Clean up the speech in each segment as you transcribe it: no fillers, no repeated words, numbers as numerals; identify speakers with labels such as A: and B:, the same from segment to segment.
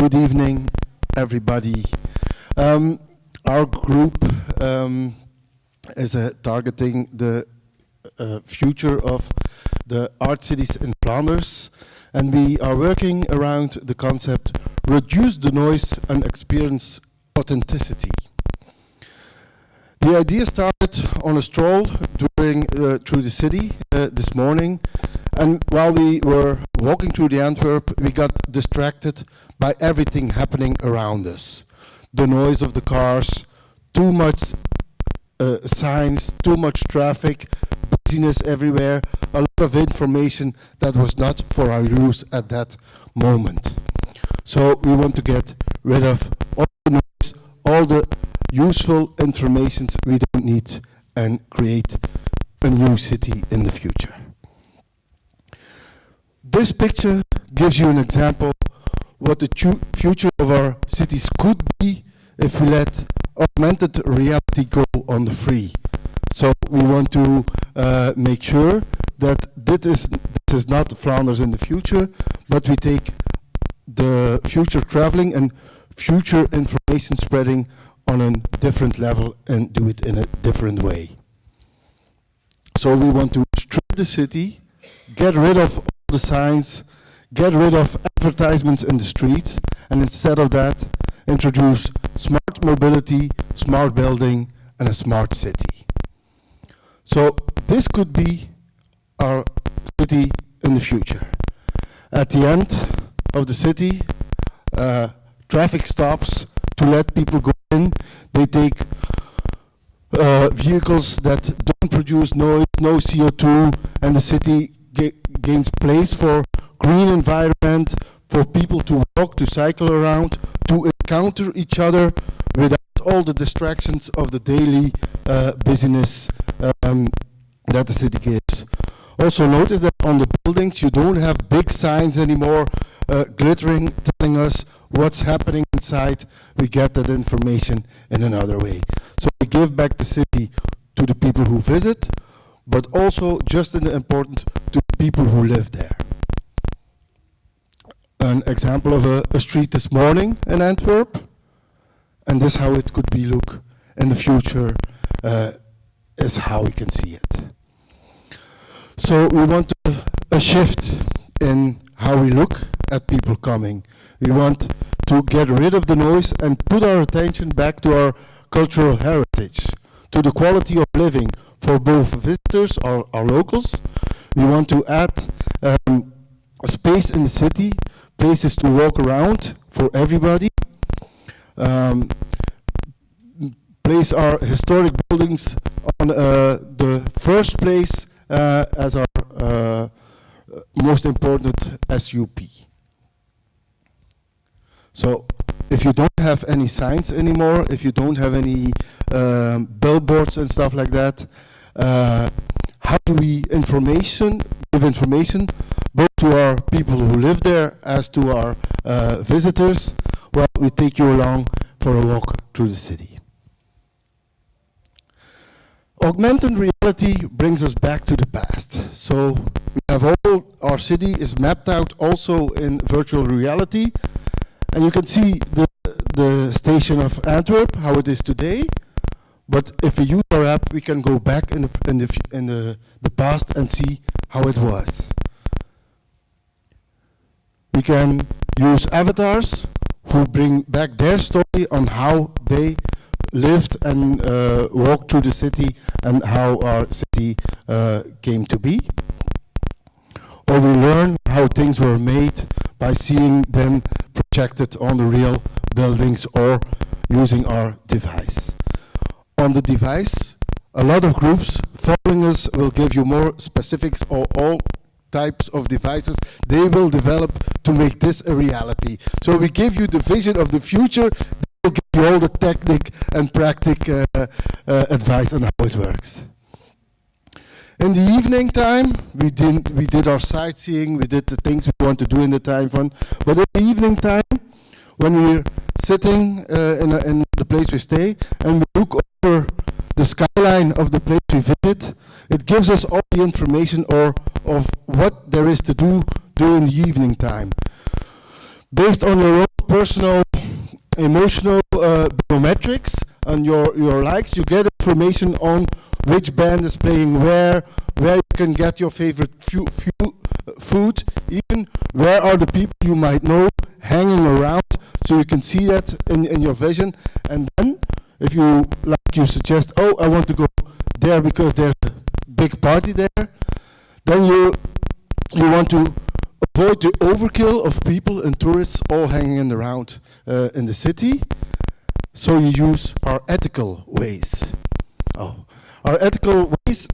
A: Good evening, everybody. Our group is targeting the future of the art cities in Flanders, and we are working around the concept reduce the noise and experience authenticity. The idea started on a stroll through the city this morning, and while we were walking through the Antwerp, we got distracted by everything happening around us. The noise of the cars, too much signs, too much traffic, busyness everywhere, a lot of information that was not for our use at that moment. So we want to get rid of all the noise, all the useful information we don't need, and create a new city in the future. This picture gives you an example what the future of our cities could be if we let augmented reality go on the free. So we want to make sure that this is not Flanders in the future, but we take the future traveling and future information spreading on a different level and do it in a different way. So we want to strip the city, get rid of all the signs, get rid of advertisements in the street, and instead of that, introduce smart mobility, smart building, and a smart city. So this could be our city in the future. At the end of the city, traffic stops to let people go in. They take vehicles that don't produce noise, no CO2, and the city gains place for green environment, for people to walk, to cycle around, to encounter each other without all the distractions of the daily busyness that the city gives. Also notice that on the buildings you don't have big signs anymore glittering, telling us what's happening inside. We get that information in another way. So we give back the city to the people who visit, but also just as important to the people who live there. An example of a street this morning in Antwerp, and this how it could be look in the future is how we can see it. So we want a shift in how we look at people coming. We want to get rid of the noise and put our attention back to our cultural heritage, to the quality of living for both visitors or our locals. We want to add a space in the city, places to walk around for everybody. Place our historic buildings on the first place as our most important SUP. So if you don't have any signs anymore, if you don't have any billboards and stuff like that, how do we give information both to our people who live there as to our visitors? Well, we take you along for a walk through the city. Augmented reality brings us back to the past. So we have all our city is mapped out also in virtual reality, and you can see the station of Antwerp, how it is today. But if we use our app, we can go back in the past and see how it was. We can use avatars who bring back their story on how they lived and walked through the city and how our city came to be. Or we learn how things were made by seeing them projected on the real buildings or using our device. On the device, a lot of groups following us will give you more specifics on all types of devices they will develop to make this a reality. So we give you the vision of the future, they will give you all the technique and practical advice on how it works. In the evening time, we did our sightseeing, we did the things we want to do in the time fun, but in the evening time, when we're sitting in the place we stay and we look over the skyline of the place we visit, it gives us all the information of what there is to do during the evening time. Based on your own personal, emotional biometrics and your likes. You get information on which band is playing where you can get your favorite food, even where are the people you might know hanging around, so you can see that in your vision. And then, if you suggest, oh, I want to go there because there's a big party there, then you want to avoid the overkill of people and tourists all hanging around in the city. So you use our ethical Waze. Our ethical Waze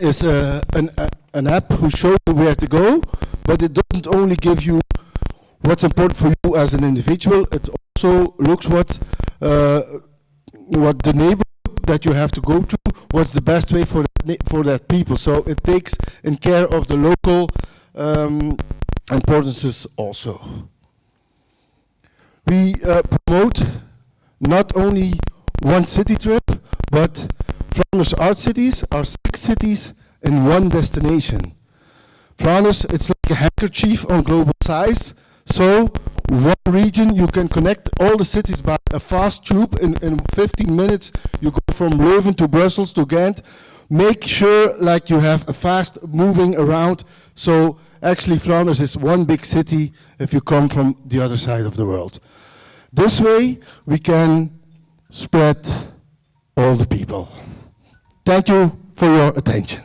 A: is an app who shows you where to go, but it doesn't only give you what's important for you as an individual. It also looks what the neighborhood that you have to go to, what's the best way for that people. So it takes in care of the local importances also. We promote not only one city trip, but Flanders Art Cities are 6 cities in one destination. Flanders, it's like a handkerchief on global size. So one region, you can connect all the cities by a fast tube. In 15 minutes, you go from Leuven to Brussels to Ghent. Make sure like you have a fast moving around. So actually Flanders is one big city if you come from the other side of the world. This way, we can spread all the people. Thank you for your attention.